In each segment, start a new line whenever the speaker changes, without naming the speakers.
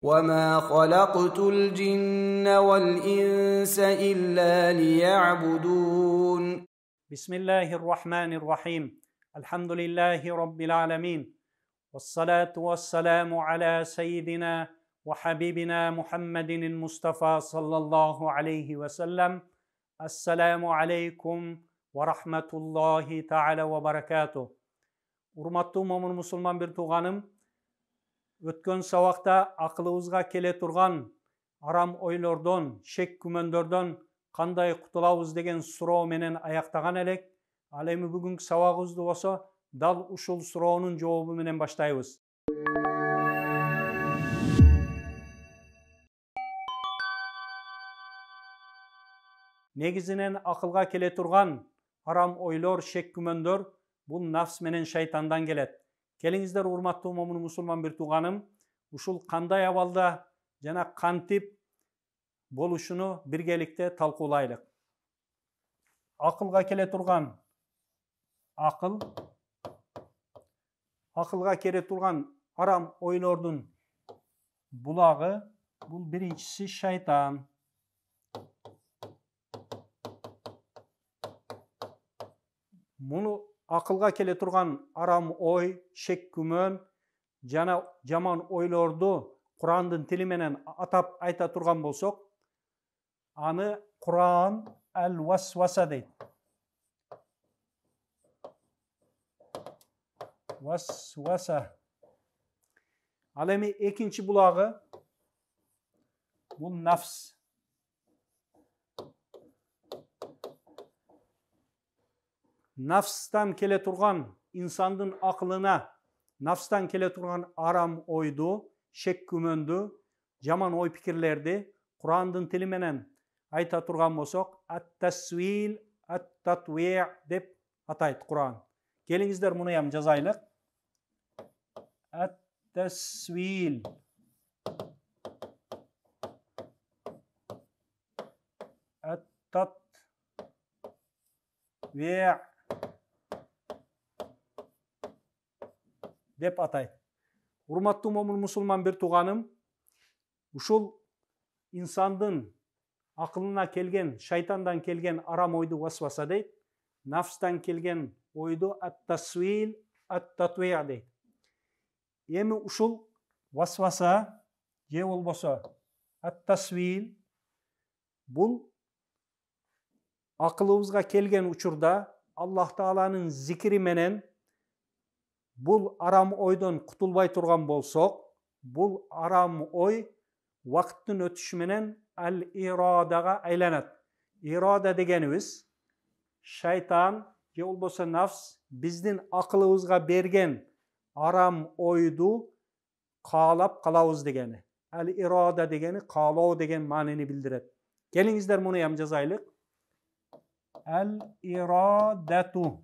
وما خلقت الجن والإنس إلا ليعبدون.
بسم الله الرحمن الرحيم. الحمد لله رب العالمين، والصلاة والسلام على سيدنا وحبيبنا محمد المصطفى صلى الله عليه وسلم. السلام عليكم ورحمة الله تعالى وبركاته. Урматтуу момун мусулман бир тууганым, өткөн сабакта акылыбызга келе турган арам ойлордон, шек күмөндөрдөн кандай кутулабыз деген суроо менен аяктаган элек. Ал эми бүгүнкү сабагыбызды болсо дал ушул суроонун жообу менен баштайбыз. Негизинен акылга келе турган арам ойлор, шек күмөндөр бул нафс менен шайтандан келет. Келиңиздер, урматтуу момун мусулман бир тууганым, ушул кандай абалда жана кантип болушуну биргеликте талкуулайлык. Акылга келе турган акылга келе турган арам ойлордун булагы бул биринчиси шайтан. Муну акылга келе турган арам ой, шек күмөн жана жаман ойлорду Курандын тили менен атап айта турган болсок, аны Куран ал-васваса дейт. Васваса. Ал эми экинчи булагы бул нафс. Нафстан келе турган инсандын акылына, нафстан келе турган арам ойду, шек күмөндү, жаман ой пикирлерди Курандын тили менен айта турган болсок, ат-тасвил, ат-татви' деп атайт Куран. Келиңиздер, муну ям жазайлык. Ат-тасвил. Ат-татви' деп атайт. Урматтуу момун мусулман бир тууганым, ушул инсандын акылына келген, шайтандан келген арам ойду васваса дейт. Нафстан келген ойду ат-тасвил, ат-татви' дейт. Эми ушул васваса же болбосо ат-тасвил бул акылыбызга келген учурда Аллах Тааланын зикри менен бул арам ойдон кутулбай турган болсок, бул арам ой вакыттын өтүшү менен ал-ирадага айланат. Ирада дегенибиз шайтан же болбосо нафс биздин акылыбызга берген арам ойду каалап калабыз дегени. Ал-ирада дегени каалоо деген маанини билдирет. Келиңиздер, муну ям жазайлык. Ал-ирадату.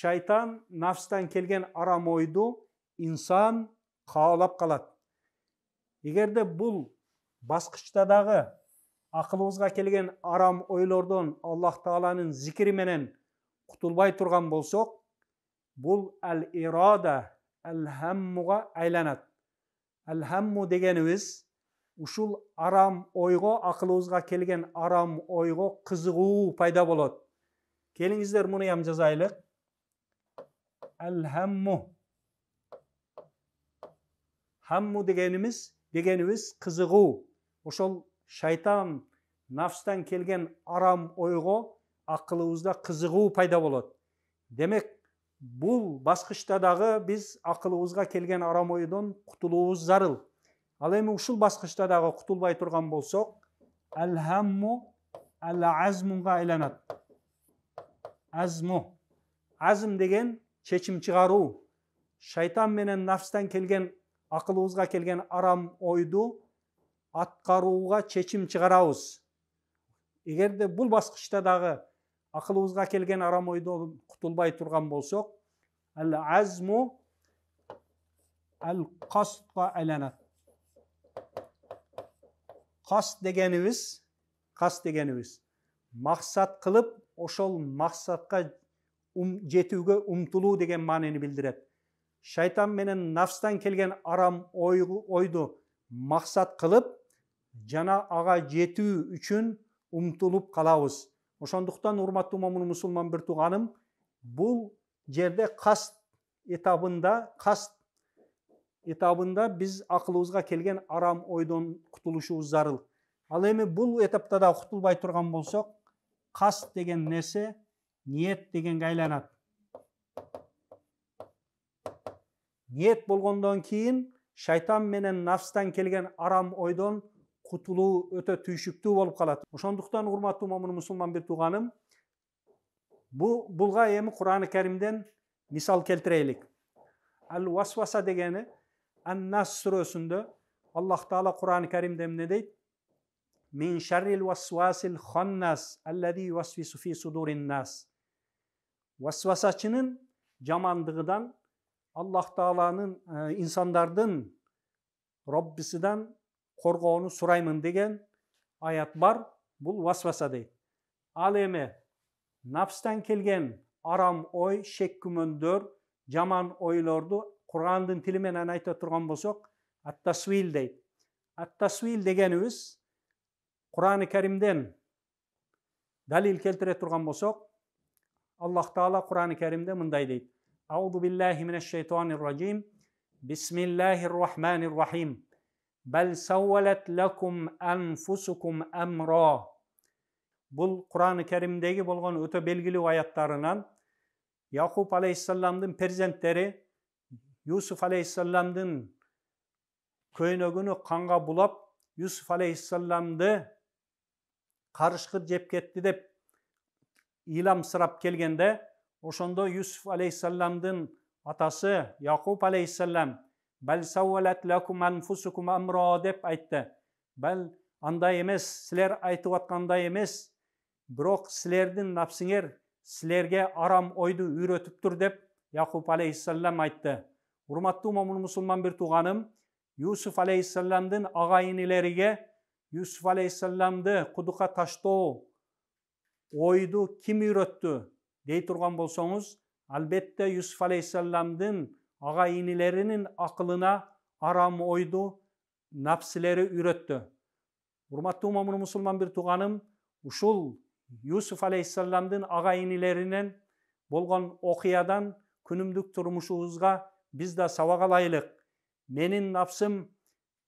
Шайтан нафстан келген арам ойду инсан каалап калат. Эгерде бул баскычта дагы акылыбызга келген арам ойлордон Аллах Тааланын зикри менен кутулбай турган болсок, бул ал-ирада, ал-хаммуга айланат. Ал-хамму дегенибиз ушул арам ойго, акылыбызга келген арам ойго кызыгуу пайда болот. Келиңиздер, муну ям жазайлык. Ал-хамму. Хамму дегенибиз кызыгуу. Ошол шайтан нафстан келген арам ойго акылыбызда кызыгуу пайда болот. Демек, бул баскычта дагы биз акылыбызга келген арам ойдон кутулуубуз зарыл. Ал эми ушул баскычта дагы кутулбай турган болсок, ал-хамму ал-азмуга айланат. Азму. Азм деген чечим чыгаруу. Шайтан менен нафстан келген, акылыбызга келген арам ойду аткарууга чечим чыгарабыз. Эгерде бул баскычта дагы акылыбызга келген арам ойдон кутулбай турган болсок, ал-азму ал-кастга айланат. Каст дегенибиз максат кылып, ошол максатка жетүүгө умтулуу деген маанини билдирет. шайтан менен нафстан келген арам ойду максат кылып жана ага жетүү үчүн умтулуп калабыз. Ошондуктан урматтуу момун мусулман бир тууганым, бул жерде каст этабында биз акылыбызга келген арам ойдон кутулушубуз зарыл. Ал эми бул этапта да кутулбай турган болсок, каст деген нерсе ниет дегенге айланат. Ниет болгондон кийин шайтан менен нафстан келген арам ойдон кутулуу өтө түйшүктүү болуп калат. Ошондуктан урматтуу момун мусулман бир тууганым, булга эми Кур'ан-ы Каримден мисал келтирелик. Ал-Васваса дегени Ан-Нас сүрөсүндө Аллах Таала Кур'ан-ы Каримде эмне дейт? Мин шаррил васвасил ханнас аллади ювасвису фи судурин нас. Васвасачынын жамандыгыдан Аллах Тааланын инсандардын Роббисидан коргоону сураймын деген аят бар. Бул васваса дейт. Ал эми нафстан келген арам ой, шек күмөндөр, жаман ойлорду Кур'андын тили менен айта турган болсок, ат-тасвил дейт. Ат-тасвил дегенибиз Кур'ан-ы Каримден далил келтире турган болсок, Аллах Таала Кур'ан-ы Каримде мындай дейт: Аузу биллахи минаш шайтанир раджим. Бисмиллахир рахманир рахим. Бал саввалат лакум анфусукум амра. Бул Кур'ан-ы Каримдеги болгон өтө белгилүү аяттарынан Якуб алейхиссаламдын перзенттери Юсуф алейхиссаламдын көйнөгүнү канга булап, Юсуф алейхиссаламды карышкы жеп кетти деп ыйламсырап келгенде, ошондо Юсуф алейхиссаламдын атасы Якуб алейхиссалам бал саввалат лакум анфусукум амра деп айтты. Бал андай эмес, силер айтып аткандай эмес, бирок силердин напсыңер силерге арам ойду үйрөтүптүр деп Якуб алейхиссалам айтты. Урматтуу момун мусулман бир тууганым, Юсуф алейхиссаламдын агайынилериге Юсуф алейхиссаламды кудукка таштоо ойду ким үйрөттү дей турган болсоңуз, албетте Юсуф алейхиссаламдын агайынилеринин акылына арам ойду напсилери үйрөттү. Урматтуу момун мусулман бир тууганым, ушул Юсуф алейхиссаламдын агайынилеринен болгон окуядан күнүмдүк турмушубузга биз да сабак алайлык. Менин напсым,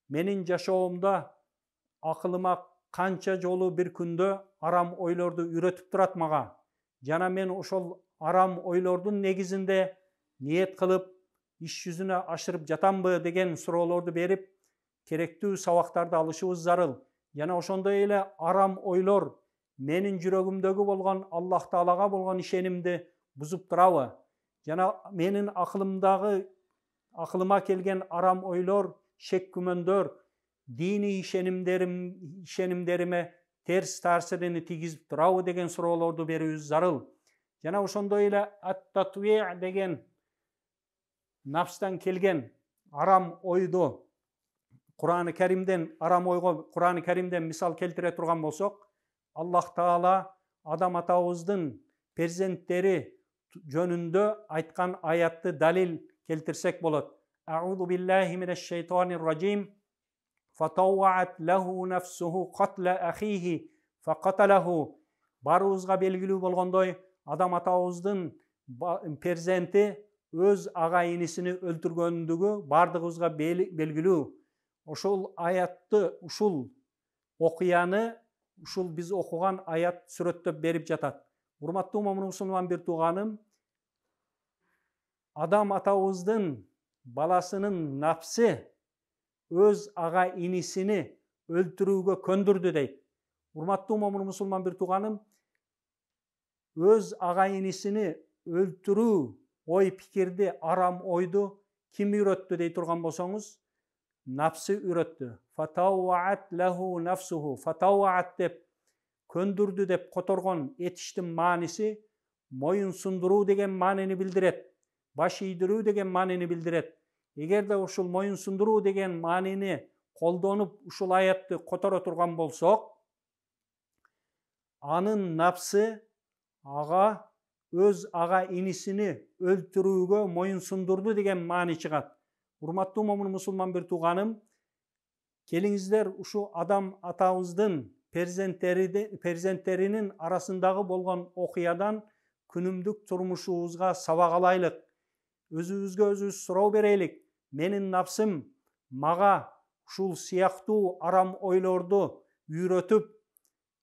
менин жашоомдо акылыма канча жолу бир күндө арам ойлорду үйрөтүп турат мага. Жана мен ошол арам ойлордун негизинде ниет кылып, иш жүзүнө ашырып жатамбы деген суроолорду берип, керектүү сабактарды алышыбыз зарыл. Жана ошондой эле арам ойлор менин жүрөгүмдөгү болгон Аллах Таалага болгон ишенимди бузуп турабы? Жана менин акылыма келген арам ойлор, шек күмөндөр дини ишенимдериме терс таасирин тийгизип турабы деген суроолорду берүүбүз зарыл. Жана ошондой эле ат-татви' деген нафстан келген арам ойду Кур'ан-ы Каримден арам ойго Кур'ан-ы Каримден мисал келтире турган болсок, Аллах Таала Адам атабыздын перзенттери жөнүндө айткан аятты далил келтирсек болот. Аузу биллахи минаш шайтанир раджим. Фатавваат лаху нафсуху катла ахихи факаталаху. Барыбызга белгилүү болгондой, Адам атабыздын перзенти өз агайынысыны өлтүргөндүгү бардыгыбызга белгилүү. Ошол аятты, ушул окуяны, ушул биз окуган аят сүрөттөп берип жатат. Урматтуу момун мусулман бир тууганым, Адам атабыздын баласынын напсы өз ага инисини өлтүрүүгө көндүрдү дейт. Урматтуу момун мусулман бир тууганым, өз ага инисини өлтүрүү ой пикирди, арам ойду ким үйрөттү дей турган болсоңуз, напсы үйрөттү. Фатавваат лаху нафсуху. Фатавваат деп көндүрдү деп которгон этиштин мааниси моюн сундуруу деген маанини билдирет. Баш ийдирүү деген маанини билдирет. Эгерде ушул моюн сундуруу деген маанини колдонуп ушул аятты которо турган болсок, анын напсы ага өз ага инисini өлтүрүүгө моюн сундурду деген маани чыгат. Урматтуу момун мусулман бир тууганым, келиңиздер ушу адам атабыздын перзенттеринин арасындагы болгон окуядан күнүмдүк турмушубузга сабак алайлык. Өзүбүзгө өзүбүз суроо берелик. Менин напсым мага ушул сыяктуу арам ойлорду үйрөтүп,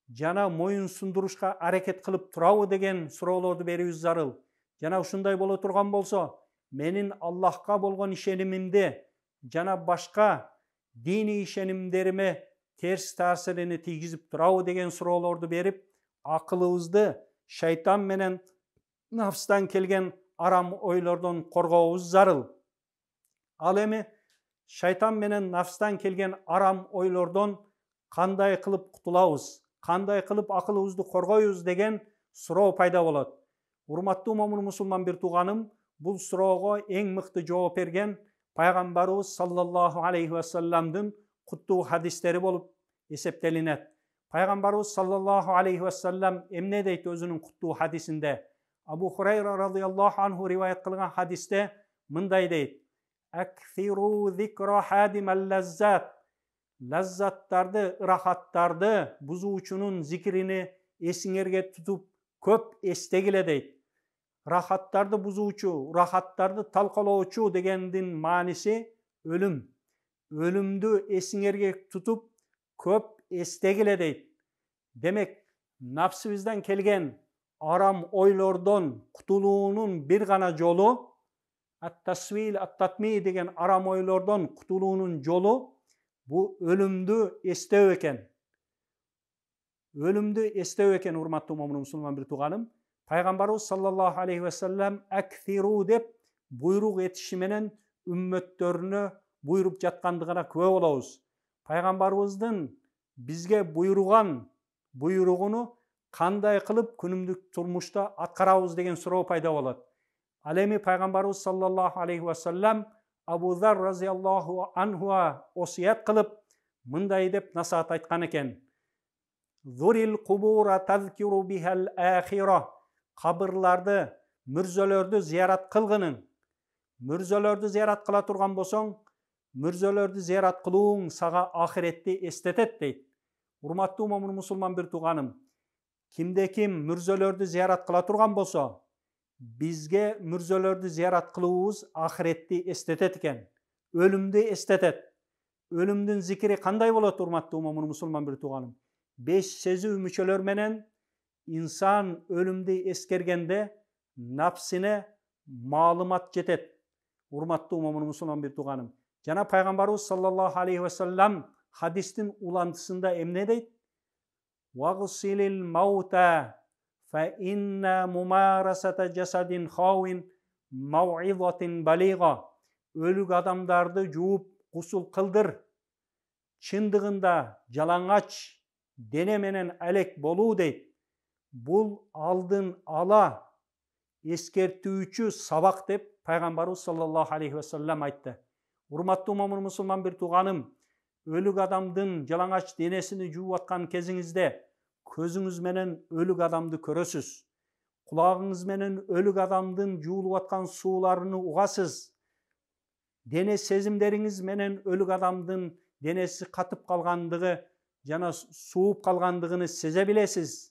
жана моюн сундурушка аракет кылып турабы деген суроолорду берүүбүз зарыл. Жана ушундай боло турган болсо, менин Аллахка болгон ишенимимди жана башка дини ишенимдериме терс таасирини тийгизип турабы деген суроолорду берип, акылыбызды шайтан менен нафстан келген арам ойлордон коргообуз зарыл. Ал эми шайтан менен нафстан келген арам ойлордон кандай кылып кутулабыз, кандай кылып акылыбызды коргойбуз деген суроо пайда болот. Урматтуу момун мусулман бир тууганым, бул суроого эң мыкты жооп берген пайгамбарыбыз саллаллаху алейхи ва салламдын куттуу хадистери болуп эсептелинет. Пайгамбарыбыз саллаллаху алейхи ва саллам эмне дейт өзүнүн куттуу хадисинде? Абу Хурайра радиаллаху анху риваят кылган хадисте мындай дейт: Акфиру зикра хадимал лаззат. Лаззаттарды, ырахаттарды бузуучунун зикирини эсиңерге тутуп көп эстегиле дейт. Рахаттарды бузуучу, рахаттарды талкалоочу дегендин мааниси өлүм. Өлүмдү эсиңерге тутуп көп эстегиле дейт. Демек, напсыбыздан келген арам ойлордон кутулуунун бир гана жолу, ат-тасвил, ат-татми деген арам ойлордон кутулуунун жолу бу өлүмдү эстөө экен. Өлүмдү эстөө экен, урматтуу момун мусулман бир тууганым. Пайгамбарыбыз саллаллаху алейхи ва саллам акфиру деп буйрук этиши менен үммөттөрүнө буйруп жаткандыгына күбө болобуз. Пайгамбарыбыздын бизге буйруган буйругуну кандай кылып күнүмдүк турмушта аткарабыз деген суроо пайда болот. Ал эми пайгамбарыбыз саллаллаху алейхи ва саллам Абу Зар разияллаху анхуга осуят кылып мындай деп насаат айткан экен: Зурил кубура тазкиру бихал ахира. Кабырларды, мүрзөлөрдү зиярат кылгының. Мүрзөлөрдү зиярат кыла турган болсоң, мүрзөлөрдү зиярат кылууң сага ахиретти эстетет дейт. Урматтуу момун мусулман бир тууганым, кимде ким мүрзөлөрдү зиярат кыла турган болсо, бизге мүрзөлөрдү зиярат кылуубуз ахиретти эстетет экен. Өлүмдү эстетет. Өлүмдүн зикири кандай болот, урматтуу момун мусулман бир тууганым? 5 сезүү мүчөлөр менен инсан өлүмдү эскергенде напсине маалымат жетет. Урматтуу момун мусулман бир тууганым. Жана пайгамбарыбыз саллаллаху алейхи ва саллам хадистин улантысында эмне дейт? Вагсилил маута фа инна мумарасата жасадин хауин мауизатин балига. Өлүк адамдарды жууп гусул кылдыр. Чындыгында жалаңач дене менен алек болуу дейт. Бул алдын ала эскертүүчү сабак деп пайгамбарыбыз саллаллаху алейхи ва саллам айтты. Урматтуу момун мусулман бир тууганым, өлүк адамдын жалаңач денесини жууп аткан кезиңизде көзүңүз менен өлүк адамды көрөсүз. Кулагыңыз менен өлүк адамдын жуулуп аткан сууларын угасыз. Дене сезимдериңиз менен өлүк адамдын денеси катып калгандыгы жана сууп калгандыгын сезе билесиз.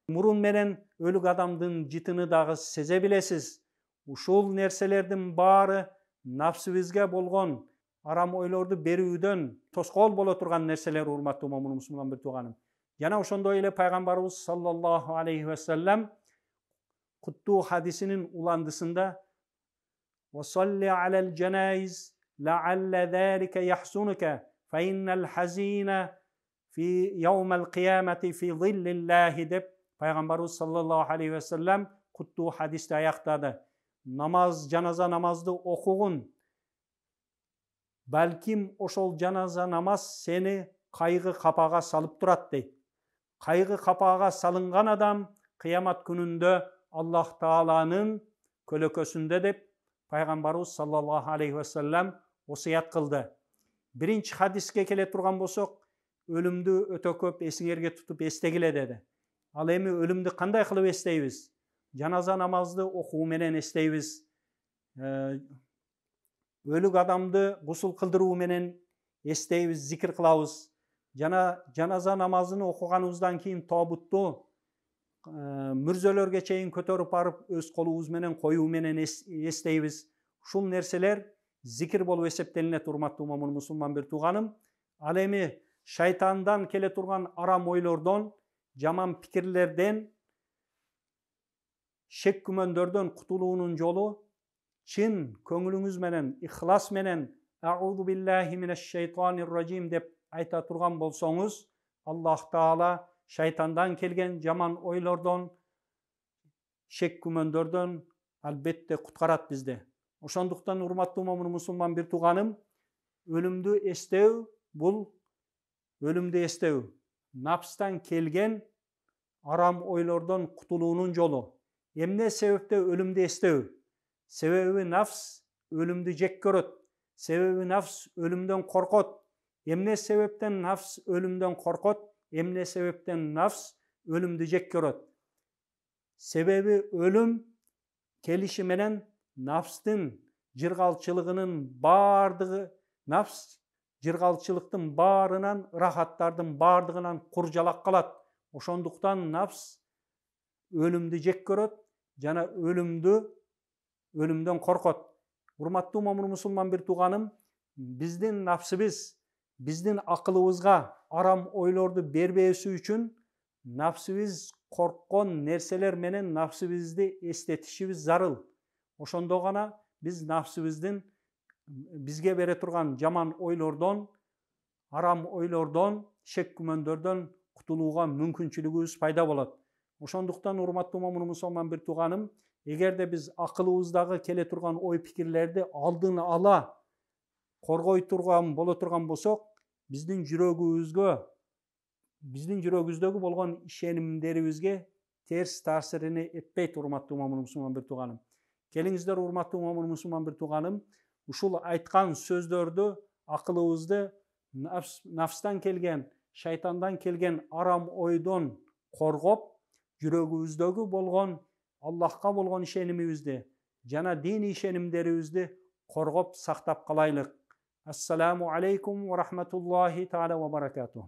Мурун менен өлүк адамдын жытыны дагы сезе билесиз. Ушул нерселердин баары напсыбызга болгон арам ойлорду берүүдөн тоскоол боло турган нерселер, урматтуу момун мусулман бир тууганым. Жана ошондой эле пайгамбарыбыз саллаллаху алейхи ва саллам куттуу хадисинин уландысында وصلي على الجنائز لعل ذلك يحزنك فإن الحزين في يوم القيامة في ظل الله деп пайгамбарыбыз саллаллаху алейхи ва саллам куттуу хадисти аяктады. Намаз, жаназа намазды окугун. Балким ошол жаназа намаз сени кайгы капага салып турат дейт. Кайгы капага салынган адам кыямат күнүндө Аллах Тааланын көлөкөсүндө деп пайгамбарыбыз саллаллаху алейхи ва саллам осуят кылды. Биринчи хадиске келе турган болсок, өлүмдү өтө көп эсиңерге тутуп эстегиле деди. Ал эми өлүмдү кандай кылып эстейбиз? janaza namazды окуу менен эстейбиz. Өлүк адамды гусул кылдыруу менен эстейбиz, зикир кылабыз. Жана жаназа намазын окуганыбыздан кийин тобутту мүрзөлөргө чейин көтөрүп барып өз колубуз менен коюу менен эстейбиз. Ушул нерселер зикир болуп эсептелинет, урматтуу момун мусулман бир тууганым. Ал эми шайтандан келе турган арам ойлордон, жаман пикирлерден, шек күмөндөрдөн кутулуунун жолу чын көңүлүңүз менен, ихлас менен аузу биллахи минаш шайтанир ражим деп айта турган болсоңуз, Аллах Таала шайтандан келген жаман ойлордон, шек күмөндөрдөн албетте куткарат бизди. Ошондуктан урматтуу момун мусулман бир тууганым, өлүмдү эстөө бул өлүмдү эстөө, нафстан келген арам ойлордон кутулуунун жолу. Эмне себепте өлүмдү эстөө? Себеби нафс өлүмдү жек көрөт. Себеби нафс өлүмдөн коркот. Эмне себептен нафс өлүмдөн коркот? Эмне себептен нафс өлүмдү жек көрөт? Себеби өлүм келиши менен нафстын жыргалчылыгынын бардыгы, нафс жыргалчылыктын баарынан, рахаттардын бардыгынан куржалак калат. Ошондуктан нафс өлүмдү жек көрөт жана өлүмдөн коркот. Урматтуу момун мусулман бир тууганым, биздин нафсыбыз, биздин акылыбызга арам ойлорду бербөөсү үчүн нафсыбыз корккон нерселер менен нафсыбызды эстетишибиз зарыл. Ошондо гана биз нафсыбыздын бизге бере турган жаман ойлордон, арам ойлордон, шек күмөндөрдөн кутулууга мүмкүнчүлүгүбүз пайда болот. Ошондуктан урматтуу момун мусулман бир тууганым, эгерде биз акылыбыздагы келе турган ой пикирлерди алдын ала коргой турган боло турган болсок, биздин жүрөгүбүздөгү болгон ишенимдерибизге терс таасирини этпейт, урматтуу момун мусулман бир тууганым. Келиңиздер, урматтуу момун мусулман бир тууганым, ушул айткан сөздөрдү, акылыбызды нафстан келген, шайтандан келген арам ойдон коргоп, жүрөгүбүздөгү болгон Аллахка болгон ишенимибизди жана диний ишенимдерибизди коргоп сактап калайлык. Ассаламу алейкум ва рахматуллахи таала ва баракатух.